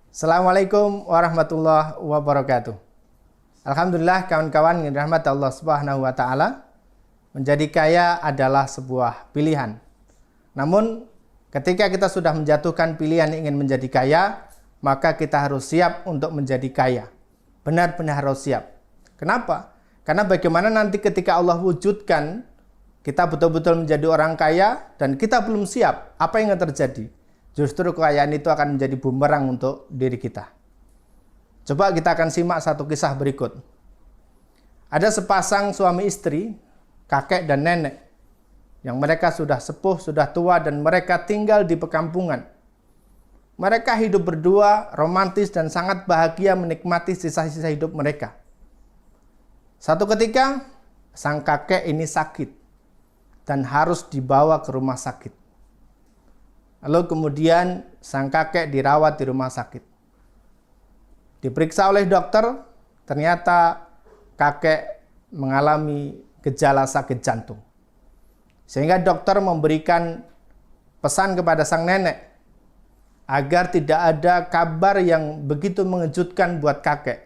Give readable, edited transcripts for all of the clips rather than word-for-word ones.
Assalamualaikum warahmatullahi wabarakatuh. Alhamdulillah kawan-kawan yang dirahmati Allah Subhanahu wa taala, menjadi kaya adalah sebuah pilihan. Namun ketika kita sudah menjatuhkan pilihan ingin menjadi kaya, maka kita harus siap untuk menjadi kaya. Benar-benar harus siap. Kenapa? Karena bagaimana nanti ketika Allah wujudkan kita betul-betul menjadi orang kaya dan kita belum siap, apa yang akan terjadi? Justru kekayaan itu akan menjadi bumerang untuk diri kita. Coba kita akan simak satu kisah berikut. Ada sepasang suami istri, kakek dan nenek, yang mereka sudah sepuh, sudah tua, dan mereka tinggal di perkampungan. Mereka hidup berdua, romantis dan sangat bahagia menikmati sisa-sisa hidup mereka. Satu ketika, sang kakek ini sakit dan harus dibawa ke rumah sakit. Lalu kemudian sang kakek dirawat di rumah sakit. Diperiksa oleh dokter, ternyata kakek mengalami gejala sakit jantung. Sehingga dokter memberikan pesan kepada sang nenek agar tidak ada kabar yang begitu mengejutkan buat kakek,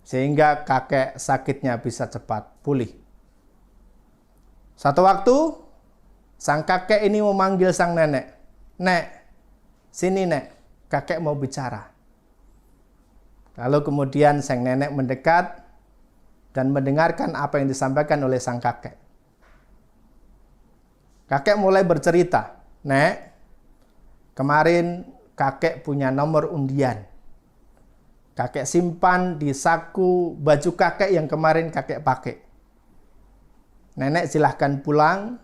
sehingga kakek sakitnya bisa cepat pulih. Satu waktu, sang kakek ini memanggil sang nenek. Nek, sini nek, kakek mau bicara. Lalu kemudian sang nenek mendekat dan mendengarkan apa yang disampaikan oleh sang kakek. Kakek mulai bercerita, Nek, kemarin kakek punya nomor undian. Kakek simpan di saku baju kakek yang kemarin kakek pakai. Nenek silahkan pulang,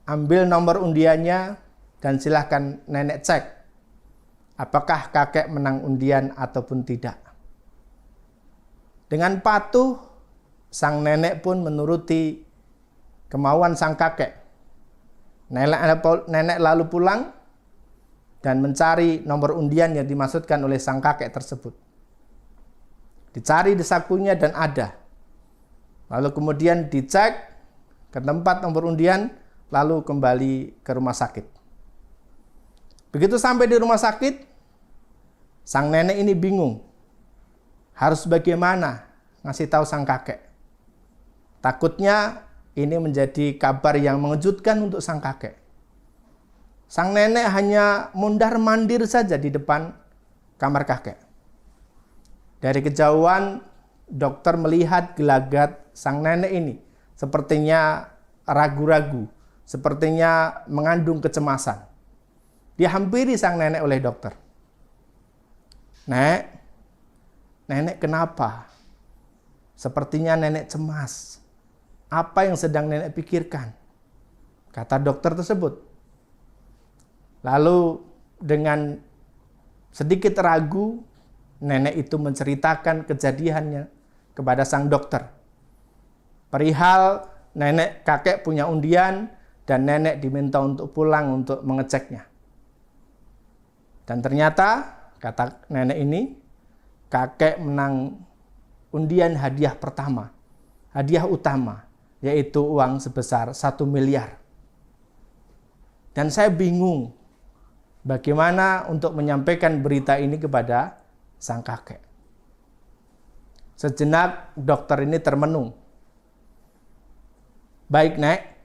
ambil nomor undiannya, dan silahkan nenek cek apakah kakek menang undian ataupun tidak. Dengan patuh, sang nenek pun menuruti kemauan sang kakek. Nenek lalu pulang dan mencari nomor undian yang dimaksudkan oleh sang kakek tersebut. Dicari di sakunya dan ada. Lalu kemudian dicek ke tempat nomor undian, lalu kembali ke rumah sakit. Begitu sampai di rumah sakit, sang nenek ini bingung. Harus bagaimana ngasih tahu sang kakek. Takutnya ini menjadi kabar yang mengejutkan untuk sang kakek. Sang nenek hanya mondar-mandir saja di depan kamar kakek. Dari kejauhan, dokter melihat gelagat sang nenek ini. Sepertinya ragu-ragu, sepertinya mengandung kecemasan. Dihampiri sang nenek oleh dokter. Nek, nenek kenapa? Sepertinya nenek cemas. Apa yang sedang nenek pikirkan? Kata dokter tersebut. Lalu dengan sedikit ragu, nenek itu menceritakan kejadiannya kepada sang dokter. Perihal nenek kakek punya undian dan nenek diminta untuk pulang untuk mengeceknya. Dan ternyata, kata nenek ini, kakek menang undian hadiah pertama, hadiah utama, yaitu uang sebesar 1 miliar. Dan saya bingung bagaimana untuk menyampaikan berita ini kepada sang kakek. Sejenak dokter ini termenung. Baik nek,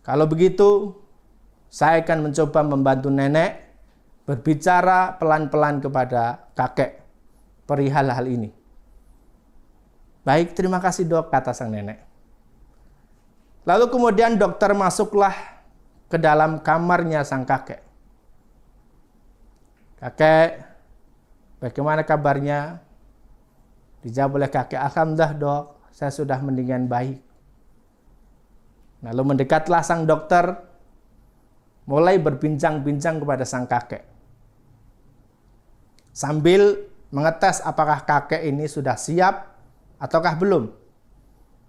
kalau begitu saya akan mencoba membantu nenek berbicara pelan-pelan kepada kakek perihal hal ini. Baik, terima kasih dok, kata sang nenek. Lalu kemudian dokter masuklah ke dalam kamarnya sang kakek. Kakek, bagaimana kabarnya? Dijawab oleh kakek, alhamdulillah dok, saya sudah mendingan baik. Lalu mendekatlah sang dokter, mulai berbincang-bincang kepada sang kakek. Sambil mengetes apakah kakek ini sudah siap ataukah belum.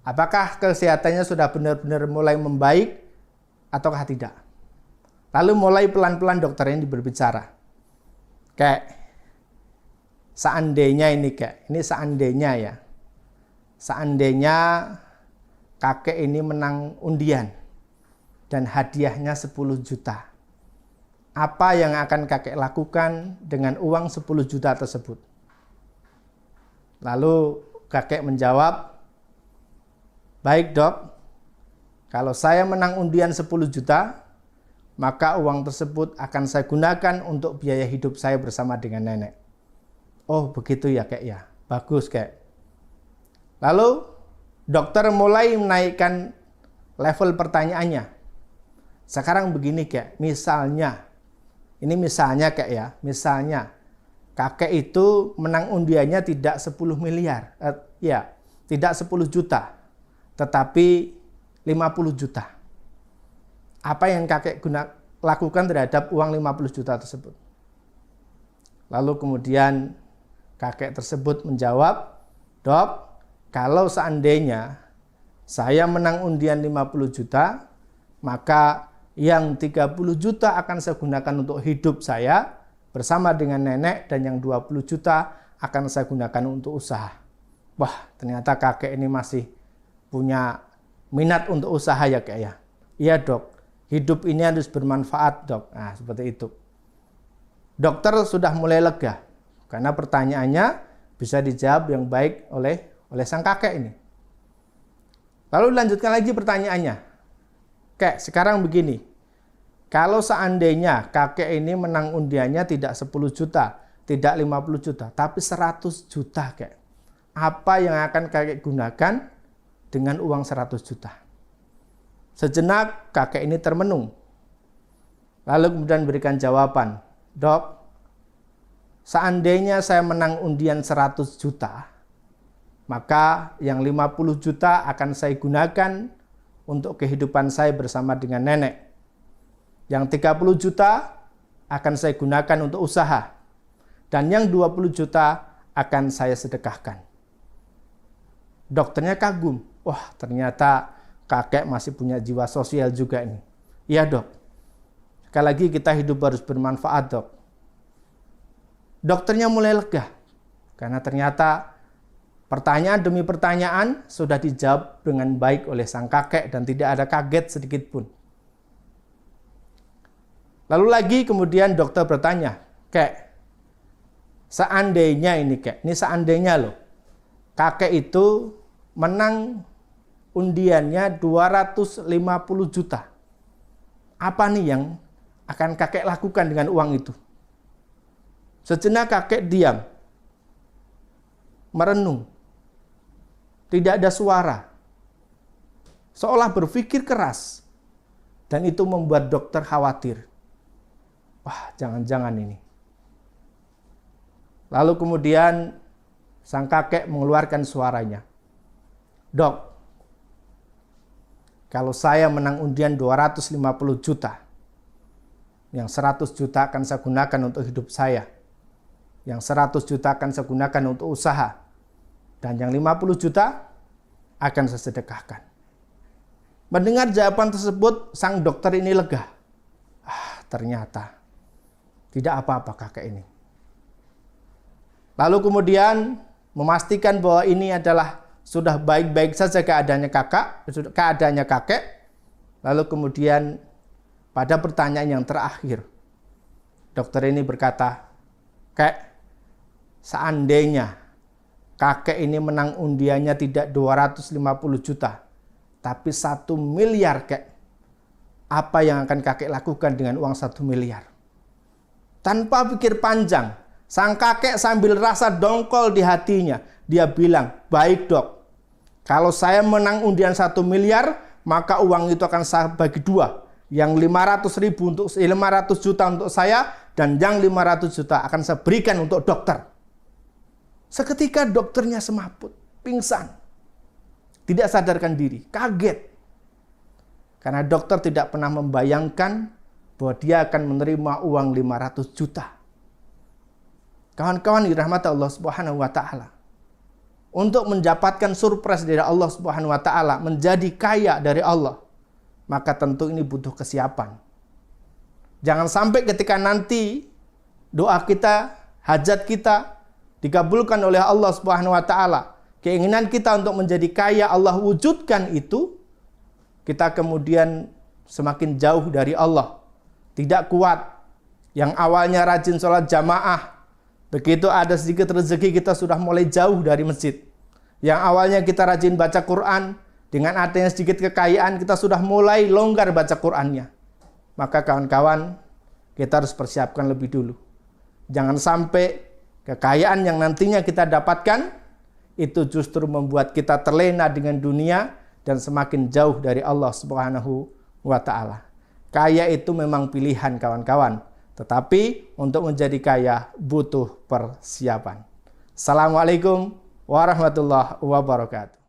Apakah kesehatannya sudah benar-benar mulai membaik ataukah tidak. Lalu mulai pelan-pelan dokter ini berbicara. Kayak seandainya ini seandainya ya. Seandainya kakek ini menang undian dan hadiahnya 10 juta. apa yang akan kakek lakukan dengan uang 10 juta tersebut? Lalu kakek menjawab, baik dok, kalau saya menang undian 10 juta, maka uang tersebut akan saya gunakan untuk biaya hidup saya bersama dengan nenek. Oh begitu ya kek ya, bagus kek. Lalu dokter mulai menaikkan level pertanyaannya. Sekarang begini kek, misalnya, ini misalnya kek ya, misalnya kakek itu menang undiannya tidak 10 miliar, tidak 10 juta, tetapi 50 juta. Apa yang kakek lakukan terhadap uang 50 juta tersebut? Lalu kemudian kakek tersebut menjawab, dok, kalau seandainya saya menang undian 50 juta, maka yang 30 juta akan saya gunakan untuk hidup saya bersama dengan nenek, dan yang 20 juta akan saya gunakan untuk usaha. Wah, ternyata kakek ini masih punya minat untuk usaha ya kek ya. Iya dok, hidup ini harus bermanfaat dok. Nah seperti itu. Dokter sudah mulai lega karena pertanyaannya bisa dijawab yang baik oleh sang kakek ini. Lalu lanjutkan lagi pertanyaannya. Kek, sekarang begini, kalau seandainya kakek ini menang undiannya tidak 10 juta, tidak 50 juta, tapi 100 juta kek. Apa yang akan kakek gunakan dengan uang 100 juta? Sejenak kakek ini termenung. Lalu kemudian berikan jawaban, dok, seandainya saya menang undian 100 juta, maka yang 50 juta akan saya gunakan untuk kehidupan saya bersama dengan nenek. Yang 30 juta akan saya gunakan untuk usaha. Dan yang 20 juta akan saya sedekahkan. Dokternya kagum. Wah, ternyata kakek masih punya jiwa sosial juga ini. Iya dok. Sekali lagi kita hidup harus bermanfaat dok. Dokternya mulai lega. Karena ternyata pertanyaan demi pertanyaan sudah dijawab dengan baik oleh sang kakek dan tidak ada kaget sedikit pun. Lalu lagi kemudian dokter bertanya, kek, seandainya ini kek, ini seandainya loh, kakek itu menang undiannya 250 juta. Apa nih yang akan kakek lakukan dengan uang itu? Sejenak kakek diam, merenung. Tidak ada suara. Seolah berpikir keras. Dan itu membuat dokter khawatir. Wah, jangan-jangan ini. Lalu kemudian sang kakek mengeluarkan suaranya. Dok, kalau saya menang undian 250 juta, yang 100 juta akan saya gunakan untuk hidup saya. Yang 100 juta akan saya gunakan untuk usaha. Dan yang 50 juta akan saya sedekahkan. Mendengar jawaban tersebut, sang dokter ini lega. Ternyata tidak apa-apa kakek ini. Lalu kemudian memastikan bahwa ini adalah sudah baik-baik saja keadaannya kakek. Lalu kemudian pada pertanyaan yang terakhir, dokter ini berkata, kek, seandainya kakek ini menang undiannya tidak 250 juta, tapi 1 miliar kek. Apa yang akan kakek lakukan dengan uang 1 miliar? Tanpa pikir panjang, sang kakek sambil rasa dongkol di hatinya, dia bilang, baik dok, kalau saya menang undian 1 miliar, maka uang itu akan saya bagi dua. Yang 500 juta untuk saya, dan yang 500 juta akan saya berikan untuk dokter. Seketika dokternya semaput, pingsan. Tidak sadarkan diri, kaget. Karena dokter tidak pernah membayangkan bahwa dia akan menerima uang 500 juta. Kawan-kawan dirahmati Allah Subhanahu wa taala. Untuk mendapatkan surprise dari Allah Subhanahu wa taala, menjadi kaya dari Allah, maka tentu ini butuh kesiapan. Jangan sampai ketika nanti doa kita, hajat kita dikabulkan oleh Allah Subhanahu wa taala, keinginan kita untuk menjadi kaya Allah wujudkan itu, kita kemudian semakin jauh dari Allah, tidak kuat, Yang awalnya rajin sholat jamaah, begitu ada sedikit rezeki kita sudah mulai jauh dari masjid. Yang awalnya kita rajin baca Quran, dengan adanya sedikit kekayaan kita sudah mulai longgar baca Qurannya. Maka kawan-kawan, kita harus persiapkan lebih dulu. Jangan sampai kekayaan yang nantinya kita dapatkan itu justru membuat kita terlena dengan dunia dan semakin jauh dari Allah Subhanahu wa Ta'ala. Kaya itu memang pilihan kawan-kawan, tetapi untuk menjadi kaya butuh persiapan. Assalamualaikum warahmatullahi wabarakatuh.